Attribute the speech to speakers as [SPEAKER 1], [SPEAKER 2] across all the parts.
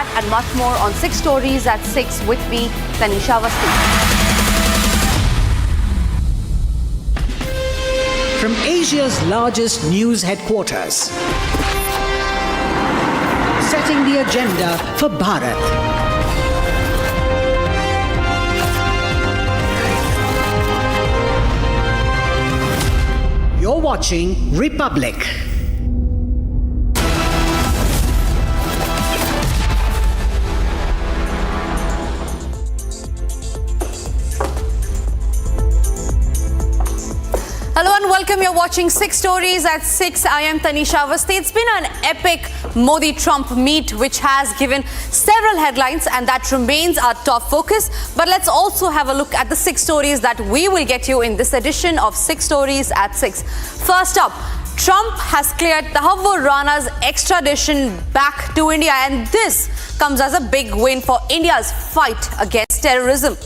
[SPEAKER 1] that and much more on 6 Stories at 6 with me, Tanisha Awasthi.
[SPEAKER 2] From Asia's largest news headquarters, setting the agenda for Bharat. You're watching Republic.
[SPEAKER 1] Hello and welcome. You're watching 6 Stories at 6. I am Tanisha Awasthi. It's been an epic Modi-Trump meet which has given several headlines and that remains our top focus. But let's also have a look at the 6 stories that we will get you in this edition of 6 Stories at 6. First up, Trump has cleared Tahawwur Rana's extradition back to India, and this comes as a big win for India's fight against terrorism.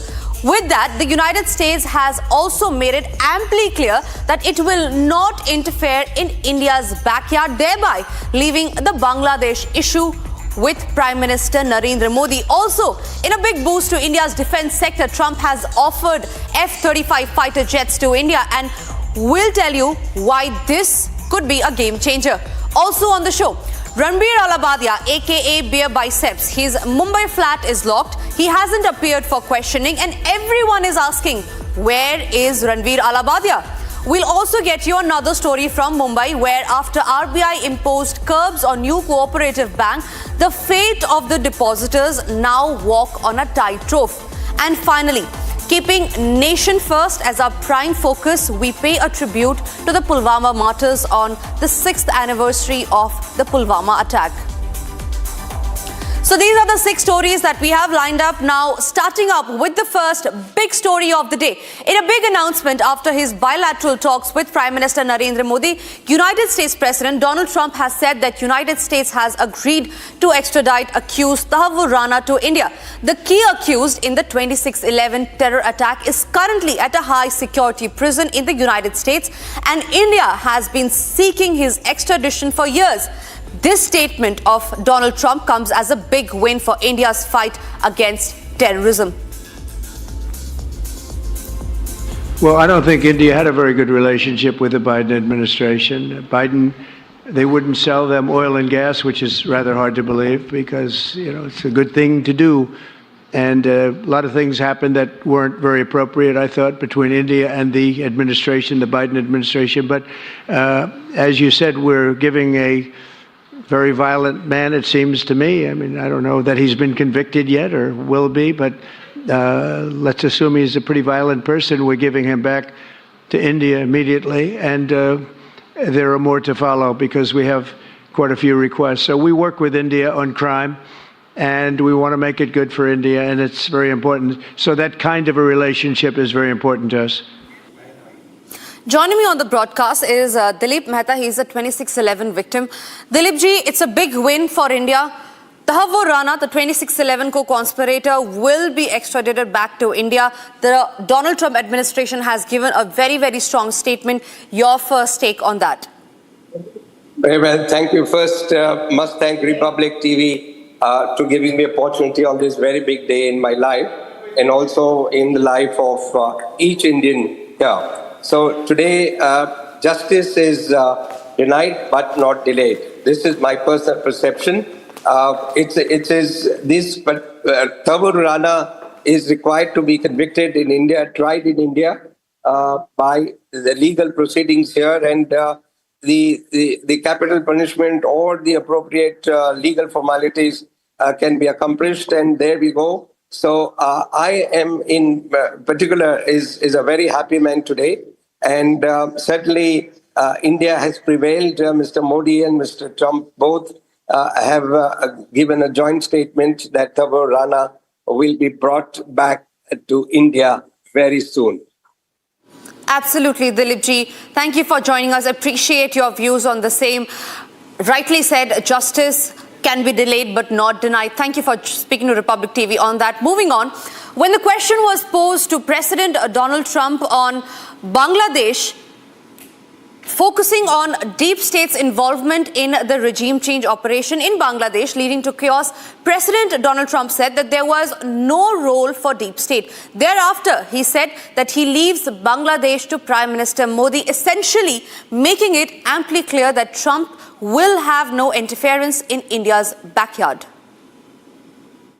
[SPEAKER 1] With that, the United States has also made it amply clear that it will not interfere in India's backyard, thereby leaving the Bangladesh issue with Prime Minister Narendra Modi. Also, in a big boost to India's defense sector, Trump has offered F-35 fighter jets to India, and we'll tell you why this could be a game changer. Also on the show, Allahbadia, aka Beer Biceps, his Mumbai flat is locked. He hasn't appeared for questioning and everyone is asking, where is Allahbadia? We'll also get you another story from Mumbai where after RBI imposed curbs on new cooperative bank, the fate of the depositors now walk on a tightrope. And finally, keeping nation first as our prime focus, we pay a tribute to the Pulwama martyrs on the 6th anniversary of the Pulwama attack. So these are the 6 stories that we have lined up now, starting up with the first big story of the day. In a big announcement after his bilateral talks with Prime Minister Narendra Modi, United States President Donald Trump has said that United States has agreed to extradite accused Tahawwur Rana to India. The key accused in the 26/11 terror attack is currently at a high security prison in the United States, and India has been seeking his extradition for years. This statement of Donald Trump comes as a big win for India's fight against terrorism.
[SPEAKER 3] Well, I don't think India had a very good relationship with the Biden administration. They wouldn't sell them oil and gas, which is rather hard to believe because, it's a good thing to do. And a lot of things happened that weren't very appropriate, I thought, between India and the administration, the Biden administration. But as you said, we're giving a very violent man, it seems to me. I mean, I don't know that he's been convicted yet or will be, but let's assume he's a pretty violent person. We're giving him back to India immediately, and there are more to follow because we have quite a few requests. So we work with India on crime, and we want to make it good for India, and it's very important. So that kind of a relationship is very important to us.
[SPEAKER 1] Joining me on the broadcast is Dilip Mehta. He's a 26/11 victim. Dilip ji, it's a big win for India. Tahawwur Rana, the 26/11 co-conspirator, will be extradited back to India. The Donald Trump administration has given a very, very strong statement. Your first take on that?
[SPEAKER 4] Very well. Thank you. First, must thank Republic TV to giving me opportunity on this very big day in my life and also in the life of each Indian here. So today, justice is denied but not delayed. This is my personal perception. Tahawwur Rana is required to be convicted in India, tried in India by the legal proceedings here, and the capital punishment or the appropriate legal formalities can be accomplished, and there we go. So I am in particular is a very happy man today. And certainly, India has prevailed. Mr. Modi and Mr. Trump both have given a joint statement that Tahawwur Rana will be brought back to India very soon.
[SPEAKER 1] Absolutely, Dilip ji. Thank you for joining us. Appreciate your views on the same. Rightly said, justice can be delayed but not denied. Thank you for speaking to Republic TV on that. Moving on, when the question was posed to President Donald Trump on Bangladesh, focusing on deep state's involvement in the regime change operation in Bangladesh, leading to chaos, President Donald Trump said that there was no role for deep state. Thereafter, he said that he leaves Bangladesh to Prime Minister Modi, essentially making it amply clear that Trump will have no interference in India's backyard.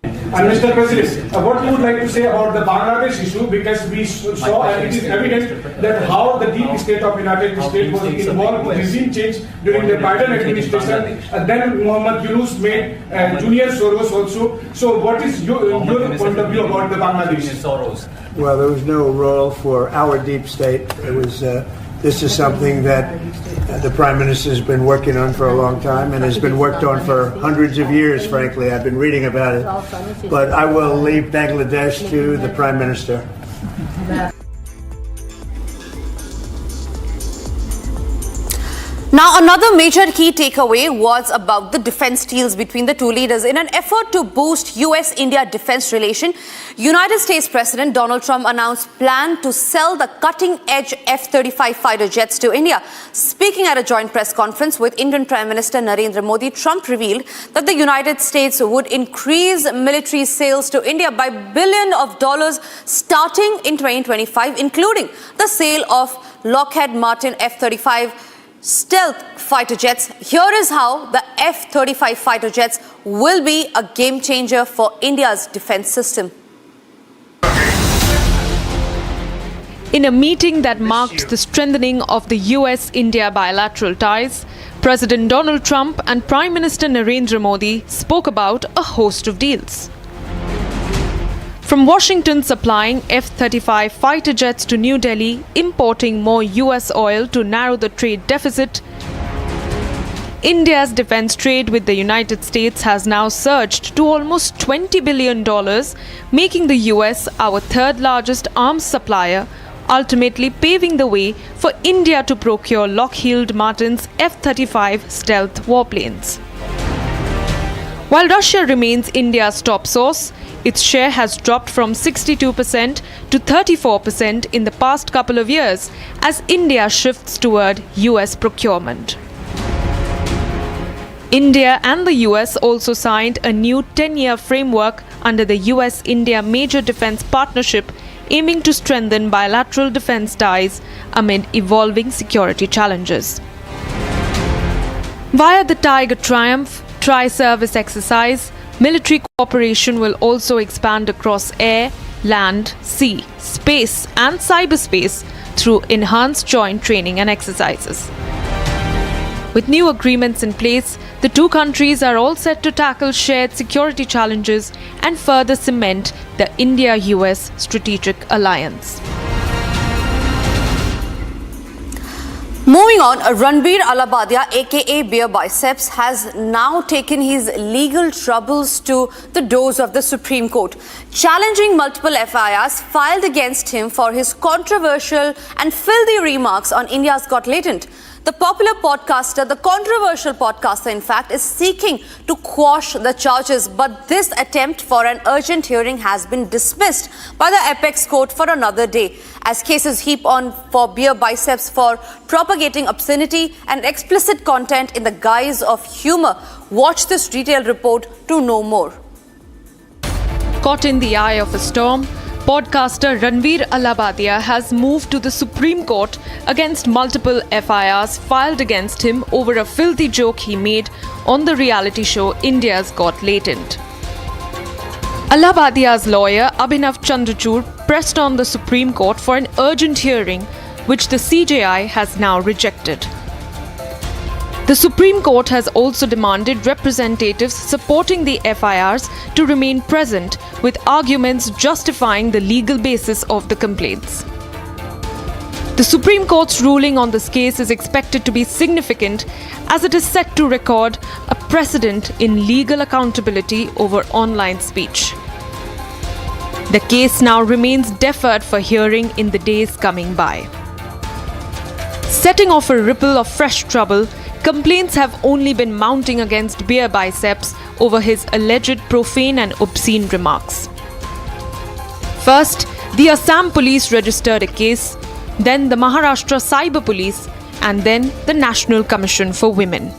[SPEAKER 5] And Mr. President, what you would like to say about the Bangladesh issue, because we saw and it is evident that how the deep state of United States was involved in regime change during the Biden administration, and then Muhammad Yunus made Junior Soros also. So what is your point of view about the Bangladesh?
[SPEAKER 3] Well, there was no role for our deep state. It was. This is something that the Prime Minister has been working on for a long time and has been worked on for hundreds of years, frankly. I've been reading about it. But I will leave Bangladesh to the Prime Minister.
[SPEAKER 1] Now, another major key takeaway was about the defense deals between the two leaders. In an effort to boost US-India defense relation, United States President Donald Trump announced plan to sell the cutting-edge F-35 fighter jets to India. Speaking at a joint press conference with Indian Prime Minister Narendra Modi, Trump revealed that the United States would increase military sales to India by billions of dollars starting in 2025, including the sale of Lockheed Martin F-35 stealth fighter jets. Here is how the F-35 fighter jets will be a game changer for India's defense system.
[SPEAKER 6] In a meeting that marked the strengthening of the US-India bilateral ties, President Donald Trump and Prime Minister Narendra Modi spoke about a host of deals. From Washington supplying F-35 fighter jets to New Delhi, importing more US oil to narrow the trade deficit, India's defense trade with the United States has now surged to almost $20 billion, making the US our third largest arms supplier, ultimately paving the way for India to procure Lockheed Martin's F-35 stealth warplanes. While Russia remains India's top source, its share has dropped from 62% to 34% in the past couple of years as India shifts toward US procurement. India and the US also signed a new 10-year framework under the US-India Major Defense Partnership, aiming to strengthen bilateral defense ties amid evolving security challenges. Via the Tiger Triumph Tri-Service exercise, military cooperation will also expand across air, land, sea, space and cyberspace through enhanced joint training and exercises. With new agreements in place, the two countries are all set to tackle shared security challenges and further cement the India-US strategic alliance.
[SPEAKER 1] Moving on, Ranbir Allahbadia, aka Beer Biceps, has now taken his legal troubles to the doors of the Supreme Court, challenging multiple FIRs filed against him for his controversial and filthy remarks on India's Got Latent. The popular podcaster, the controversial podcaster, in fact, is seeking to quash the charges, but this attempt for an urgent hearing has been dismissed by the Apex Court for another day, as cases heap on for Beer Biceps for propagating obscenity and explicit content in the guise of humor. Watch this detailed report to know more.
[SPEAKER 6] Caught in the eye of a storm, podcaster Ranbir Allahbadia has moved to the Supreme Court against multiple FIRs filed against him over a filthy joke he made on the reality show India's Got Latent. Allahbadia's lawyer Abhinav Chandrachud pressed on the Supreme Court for an urgent hearing, which the CJI has now rejected. The Supreme Court has also demanded representatives supporting the FIRs to remain present, with arguments justifying the legal basis of the complaints. The Supreme Court's ruling on this case is expected to be significant, as it is set to record a precedent in legal accountability over online speech. The case now remains deferred for hearing in the days coming by. Setting off a ripple of fresh trouble, complaints have only been mounting against Beer Biceps over his alleged profane and obscene remarks. First, the Assam police registered a case, then the Maharashtra Cyber Police and then the National Commission for Women.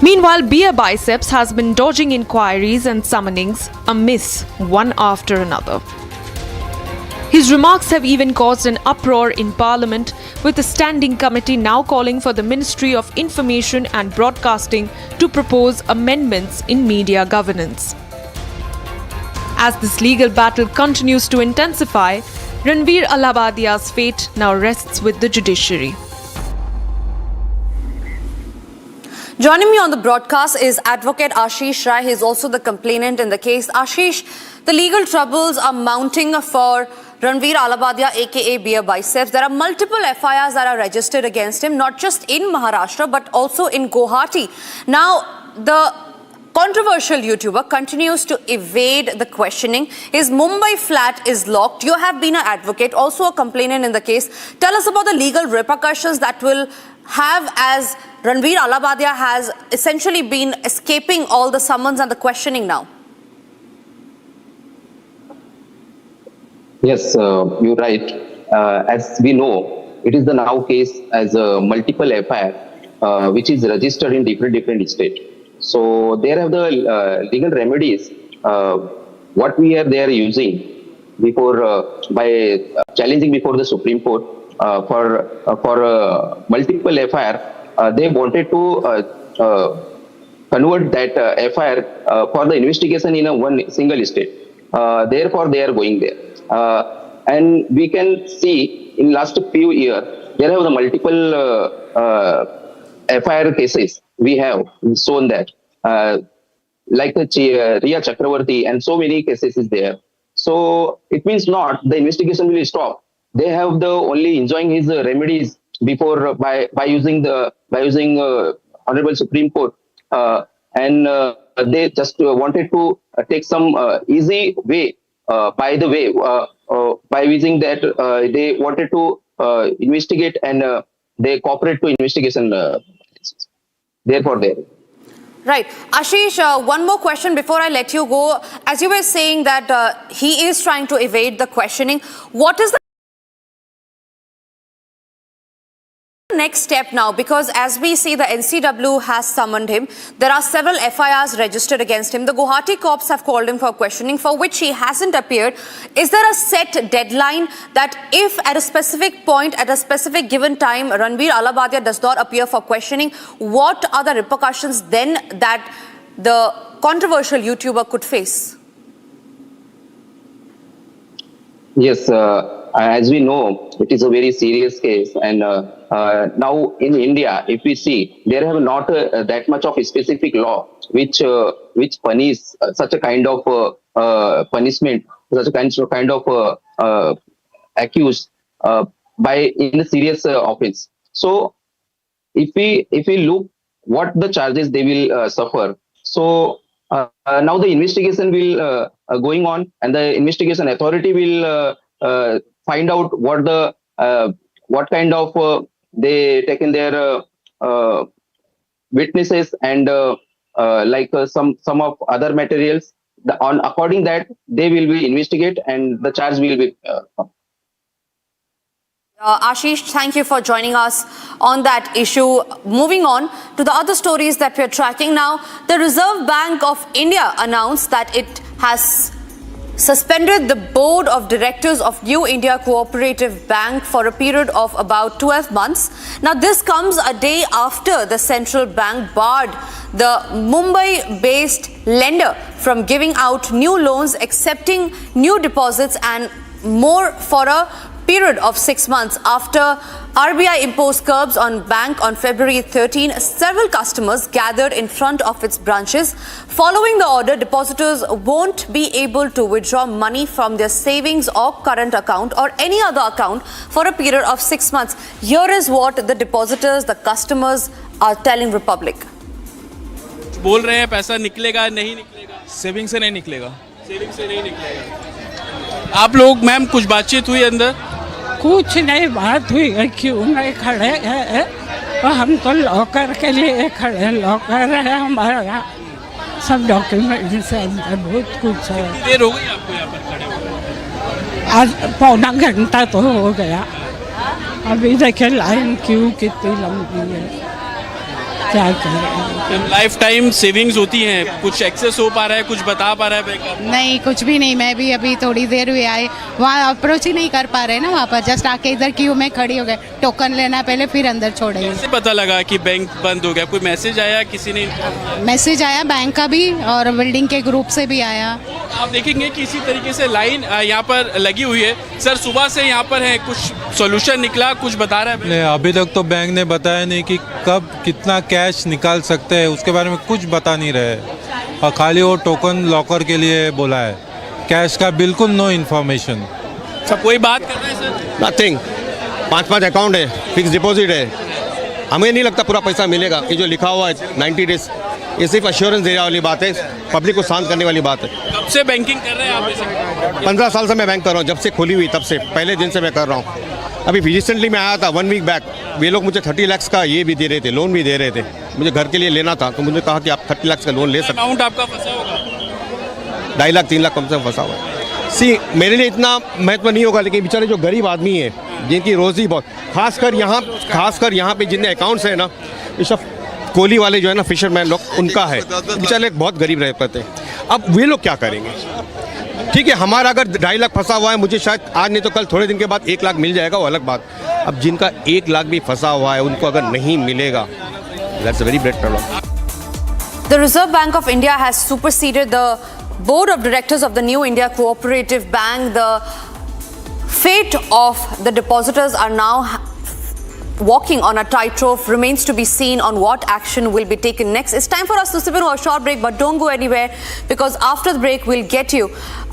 [SPEAKER 6] Meanwhile, Beer Biceps has been dodging inquiries and summonings amiss, one after another. His remarks have even caused an uproar in Parliament, with the standing committee now calling for the Ministry of Information and Broadcasting to propose amendments in media governance. As this legal battle continues to intensify, Ranveer Allahbadia's fate now rests with the judiciary.
[SPEAKER 1] Joining me on the broadcast is Advocate Ashish Rai. He is also the complainant in the case. Ashish, the legal troubles are mounting for Ranveer Allahbadia, aka Beer Biceps. There are multiple FIRs that are registered against him, not just in Maharashtra, but also in Guwahati. Now, the controversial YouTuber continues to evade the questioning. His Mumbai flat is locked. You have been an advocate, also a complainant in the case. Tell us about the legal repercussions that will have as Ranveer Allahbadia has essentially been escaping all the summons and the questioning now.
[SPEAKER 7] Yes, you're right. As we know, it is the now case as a multiple FIR, which is registered in different states. So there have the legal remedies. What they are using before by challenging before the Supreme Court for multiple FIR. They wanted to convert that FIR for the investigation in a one single state. Therefore, they are going there. And we can see in last few years, there have the multiple FIR cases we have shown that, like the Riya Chakravarti and so many cases is there. So it means not the investigation will stop. They have the only enjoying his remedies before by using Honorable Supreme Court, and they just wanted to take some easy way. By the way, by using that, they wanted to investigate and they cooperate to investigation. Therefore, there.
[SPEAKER 1] Right. Ashish, one more question before I let you go. As you were saying that he is trying to evade the questioning, what is the next step now? Because as we see, the NCW has summoned him. There are several FIRs registered against him. The Guwahati cops have called him for questioning, for which he hasn't appeared. Is there a set deadline that if at a specific point, at a specific given time, Ranveer Allahbadia does not appear for questioning, what are the repercussions then that the controversial YouTuber could face?
[SPEAKER 7] Yes, as we know, it is a very serious case, and now in India, if we see, there have not that much of a specific law which punish such a kind of punishment, such a kind of accused by in a serious offense. So, if we look what the charges they will suffer, so now the investigation will going on, and the investigation authority will find out what kind of they taken their witnesses and like some of other materials. According that they will be investigate and the charge will be.
[SPEAKER 1] Ashish, thank you for joining us on that issue. Moving on to the other stories that we're tracking now, the Reserve Bank of India announced that it has suspended the board of directors of New India Cooperative Bank for a period of about 12 months. Now, this comes a day after the central bank barred the Mumbai-based lender from giving out new loans, accepting new deposits and more for a period of 6 months. After RBI imposed curbs on bank on February 13, several customers gathered in front of its branches. Following the order, depositors won't be able to withdraw money from their savings or current account or any other account for a period of 6 months. Here is what the depositors, the customers are telling Republic.
[SPEAKER 8] बोल रहे हैं पैसा निकलेगा नहीं निकलेगा,
[SPEAKER 9] saving से नहीं निकलेगा।
[SPEAKER 8] सेविंग से नहीं निकलेगा। आप लोग मैम कुछ बातचीत हुई अंदर?
[SPEAKER 10] कुछ नहीं बात हुई है, क्यों नहीं खड़े हैं, हम तो लॉकर के लिए खड़े, लॉकर है हमारा, सब डॉक्यूमेंट्स है अंदर, बहुत कुछ है।
[SPEAKER 8] देर हो गई आपको यहाँ पर खड़े हुए?
[SPEAKER 10] आज पौना घंटा तो हो गया। अभी देखिए लाइन क्यों कितनी लंबी है, क्या करें।
[SPEAKER 8] लाइफ टाइम सेविंग्स होती हैं, कुछ एक्सेस हो पा रहा है, कुछ बता पा रहा है बैंक?
[SPEAKER 9] नहीं, कुछ भी नहीं। मैं भी अभी थोड़ी देर हुई आए, वहाँ अप्रोच ही नहीं कर पा रहे ना, वहाँ पर जस्ट आके इधर क्यू में खड़ी हो गए। टोकन लेना पहले, फिर अंदर छोड़ेंगे।
[SPEAKER 8] कैसे पता लगा कि बैंक बंद हो गया? कोई मैसेज आया, किसी ने?
[SPEAKER 9] मैसेज आया बैंक का भी और बिल्डिंग के ग्रुप से भी आया।
[SPEAKER 8] आप देखेंगे कि इसी तरीके से लाइन यहाँ पर लगी हुई है। सर सुबह से यहाँ पर है, कुछ सोल्यूशन निकला, कुछ बता रहा है?
[SPEAKER 11] नहीं, अभी तक तो बैंक ने बताया नहीं कि कब कितना कैश निकाल सकते हैं, उसके बारे में कुछ बता नहीं रहे, और खाली वो टोकन लॉकर के लिए बोला है। कैश का बिल्कुल नो इन्फॉर्मेशन।
[SPEAKER 8] सब कोई बात कर रहे हैं सर?
[SPEAKER 12] नथिंग। 5 अकाउंट है, फिक्स डिपॉजिट है, हमें नहीं लगता पूरा पैसा मिलेगा। ये जो लिखा हुआ है 90 डेज, ये सिर्फ अश्योरेंस देने वाली बात है, पब्लिक को शांत करने वाली बात है।
[SPEAKER 8] कब से बैंकिंग कर रहे हैं आप?
[SPEAKER 12] 15 साल से मैं बैंक कर रहा हूँ, जब से खोली हुई तब से, पहले दिन से मैं कर रहा हूँ। अभी रिसेंटली मैं आया था 1 वीक बैक, वे लोग मुझे 30 लाख का ये भी दे रहे थे, लोन भी दे रहे थे। मुझे घर के लिए लेना था, तो मुझे कहा कि आप 30 लाख का लोन ले सकते।
[SPEAKER 8] अमाउंट आपका फंसा होगा?
[SPEAKER 12] 2.5 लाख 3 लाख कम से कम फंसा हुआ है। मेरे लिए इतना महत्व नहीं होगा, लेकिन बेचारे जो गरीब आदमी है, जिनकी रोजी बहुत, खासकर यहाँ पे जितने अकाउंट्स हैं ना, ये सब कोली वाले जो है ना, फिशरमैन लोग, उनका है। बेचारे बहुत गरीब रह पाते हैं। अब वे लोग क्या करेंगे? ठीक है, हमारा अगर 2.5 लाख फंसा हुआ है, मुझे शायद आज नहीं तो कल थोड़े दिन के बाद 1 लाख मिल जाएगा, वो अलग बात। अब जिनका 1 लाख भी फंसा हुआ है, उनको अगर नहीं मिलेगा, that's a very big problem.
[SPEAKER 1] The Reserve Bank of India has superseded the board of directors of the New India Cooperative Bank. The fate of the depositors are now walking on a tightrope. Remains to be seen on what action will be taken next. It's time for us to slip into a short break, but don't go anywhere, because after the break we'll get you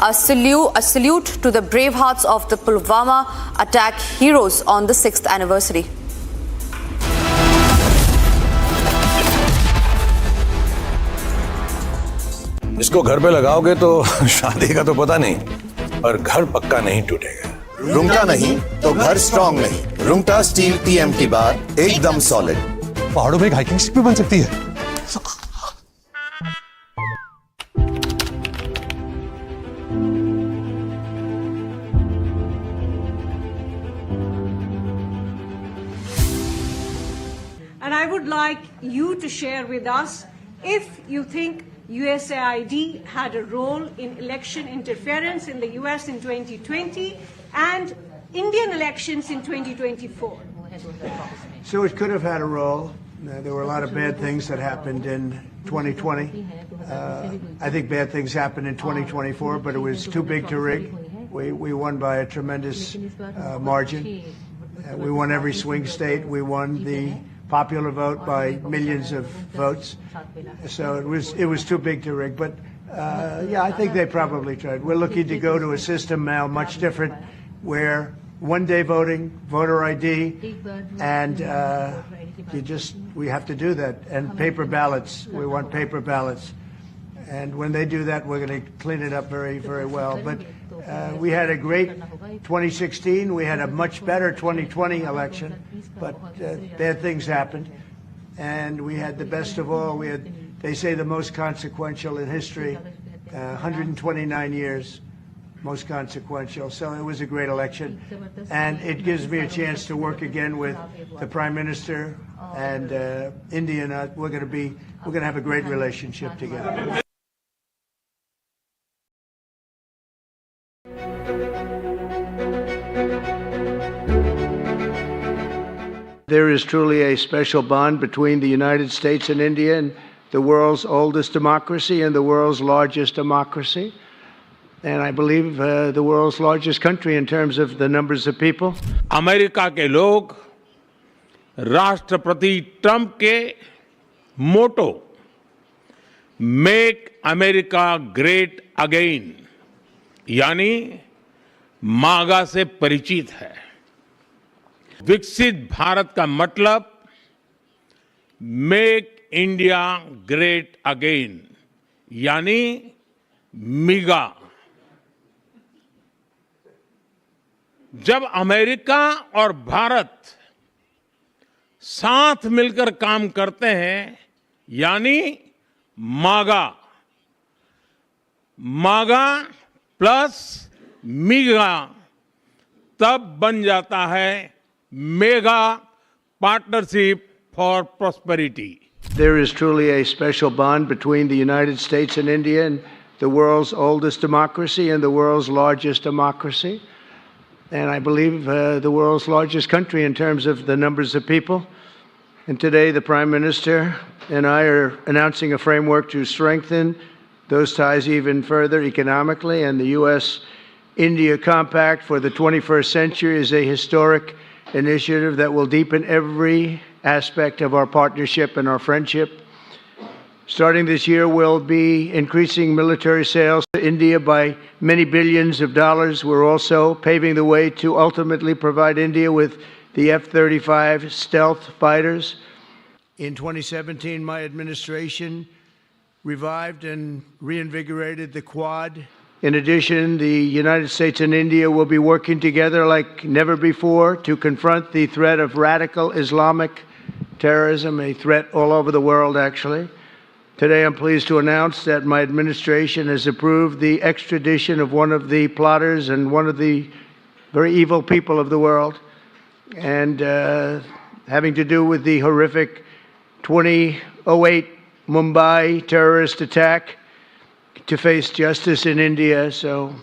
[SPEAKER 1] a salute to the brave hearts of the Pulwama attack heroes on the 6th anniversary.
[SPEAKER 13] इसको घर पे लगाओगे तो शादी का तो पता नहीं, पर घर पक्का नहीं टूटेगा।
[SPEAKER 14] रुंगटा नहीं तो घर स्ट्रॉन्ग नहीं। रुंगटा स्टील TMT बार एकदम सॉलिड।
[SPEAKER 13] पहाड़ों में हाइकिंग शिप भी बन सकती है।
[SPEAKER 10] And I would like you to share with us if you think USAID had a role in election interference in the US in 2020 and Indian elections in 2024.
[SPEAKER 3] So it could have had a role. There were a lot of bad things that happened in 2020. I think bad things happened in 2024, but it was too big to rig. We won by a tremendous margin. We won every swing state. We won the popular vote by millions of votes. So it was too big to rig. But yeah, I think they probably tried. We're looking to go to a system now much different, where one-day voting, voter ID, and we have to do that. And paper ballots. We want paper ballots. And when they do that, we're going to clean it up very, very well. But we had a great 2016. We had a much better 2020 election, but bad things happened. And we had the best of all. We had, they say, the most consequential in history, 129 years, most consequential. So it was a great election. And it gives me a chance to work again with the Prime Minister and India. And we're going to have a great relationship together. There is truly a special bond between the United States and India, and the world's oldest democracy and the world's largest democracy. And I believe the world's largest country in terms of the numbers of people.
[SPEAKER 15] America के लोग राष्ट्रपति Trump के मोटो make America great again यानी मागा से परिचित है। विकसित भारत का मतलब मेक इंडिया ग्रेट अगेन यानी मिगा। जब अमेरिका और भारत साथ मिलकर काम करते हैं यानी मागा, मागा प्लस मिगा, तब बन जाता है mega partnership for prosperity.
[SPEAKER 3] There is truly a special bond between the United States and India, and the world's oldest democracy and the world's largest democracy. And I believe the world's largest country in terms of the numbers of people. And today the Prime Minister and I are announcing a framework to strengthen those ties even further economically. And the U.S.-India Compact for the 21st century is a historic initiative that will deepen every aspect of our partnership and our friendship. Starting this year, we'll be increasing military sales to India by many billions of dollars. We're also paving the way to ultimately provide India with the F-35 stealth fighters. In 2017, my administration revived and reinvigorated the Quad. In addition, the United States and India will be working together like never before to confront the threat of radical Islamic terrorism, a threat all over the world, actually. Today, I'm pleased to announce that my administration has approved the extradition of one of the plotters and one of the very evil people of the world, and having to do with the horrific 2008 Mumbai terrorist attack, to face justice in India. So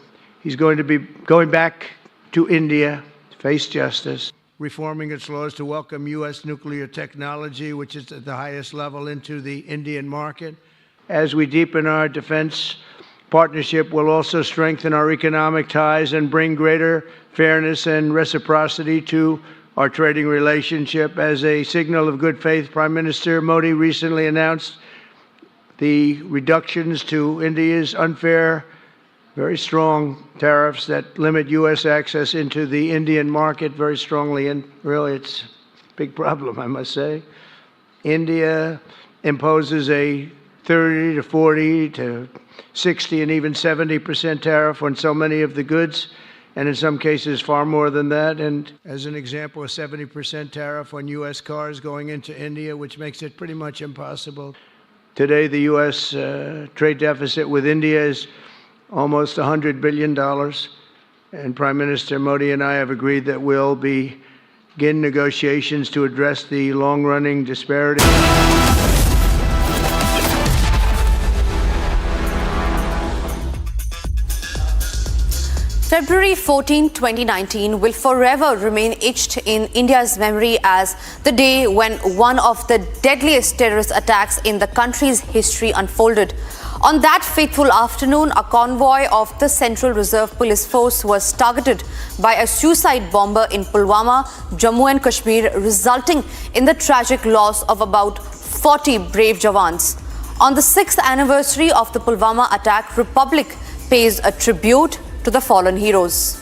[SPEAKER 3] he's going to be going back to India to face justice, reforming its laws to welcome U.S. nuclear technology, which is at the highest level, into the Indian market. As we deepen our defense partnership, we'll also strengthen our economic ties and bring greater fairness and reciprocity to our trading relationship. As a signal of good faith, Prime Minister Modi recently announced the reductions to India's unfair, very strong tariffs that limit U.S. access into the Indian market very strongly, and really it's a big problem, I must say. India imposes a 30 to 40 to 60 and even 70% tariff on so many of the goods, and in some cases far more than that. And as an example, a 70% tariff on U.S. cars going into India, which makes it pretty much impossible. Today, the U.S. trade deficit with India is almost $100 billion, and Prime Minister Modi and I have agreed that we'll begin negotiations to address the long-running disparity.
[SPEAKER 1] February 14, 2019 will forever remain etched in India's memory as the day when one of the deadliest terrorist attacks in the country's history unfolded. On that fateful afternoon, a convoy of the Central Reserve Police Force was targeted by a suicide bomber in Pulwama, Jammu and Kashmir, resulting in the tragic loss of about 40 brave Jawans. On the 6th anniversary of the Pulwama attack, Republic pays a tribute to the fallen heroes.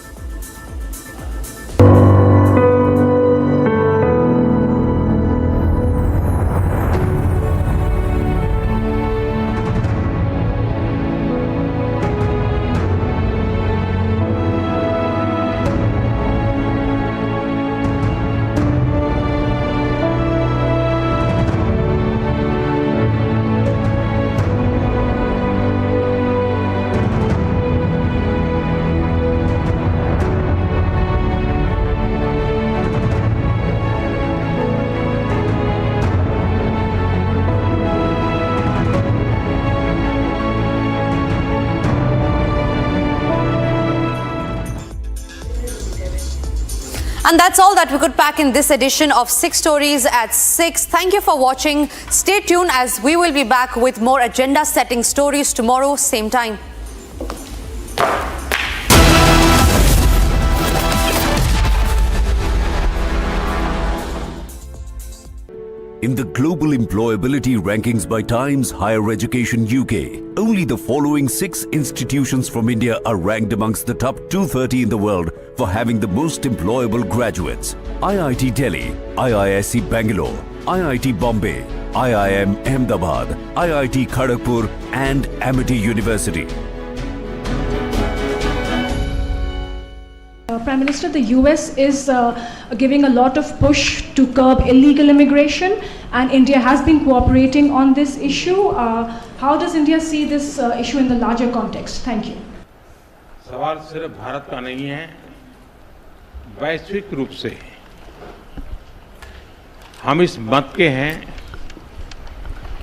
[SPEAKER 1] And that's all that we could pack in this edition of 6 Stories at 6. Thank you for watching. Stay tuned as we will be back with more agenda-setting stories tomorrow, same time.
[SPEAKER 16] In the global employability rankings by Times Higher Education UK, only the following 6 institutions from India are ranked amongst the top 230 in the world for having the most employable graduates: IIT Delhi, IISc Bangalore, IIT Bombay, IIM Ahmedabad, IIT Kharagpur and Amity University.
[SPEAKER 17] Prime Minister, the US is giving a lot of push to curb illegal immigration, and India has been cooperating on this issue. How does India see this issue in the larger context? Thank you.
[SPEAKER 15] सवाल सिर्फ भारत का नहीं है, वैश्विक रूप से हम इस मत के हैं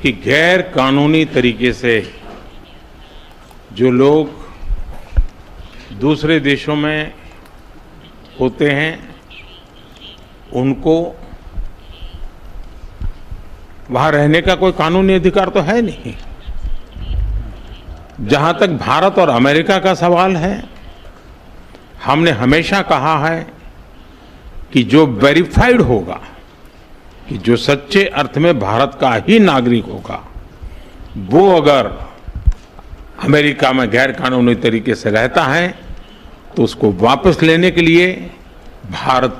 [SPEAKER 15] कि गैर कानूनी तरीके से जो लोग दूसरे देशों में होते हैं उनको वहां रहने का कोई कानूनी अधिकार तो है नहीं। जहां तक भारत और अमेरिका का सवाल है, हमने हमेशा कहा है कि जो वेरीफाइड होगा, कि जो सच्चे अर्थ में भारत का ही नागरिक होगा, वो अगर अमेरिका में गैर कानूनी तरीके से रहता है तो उसको वापस लेने के लिए भारत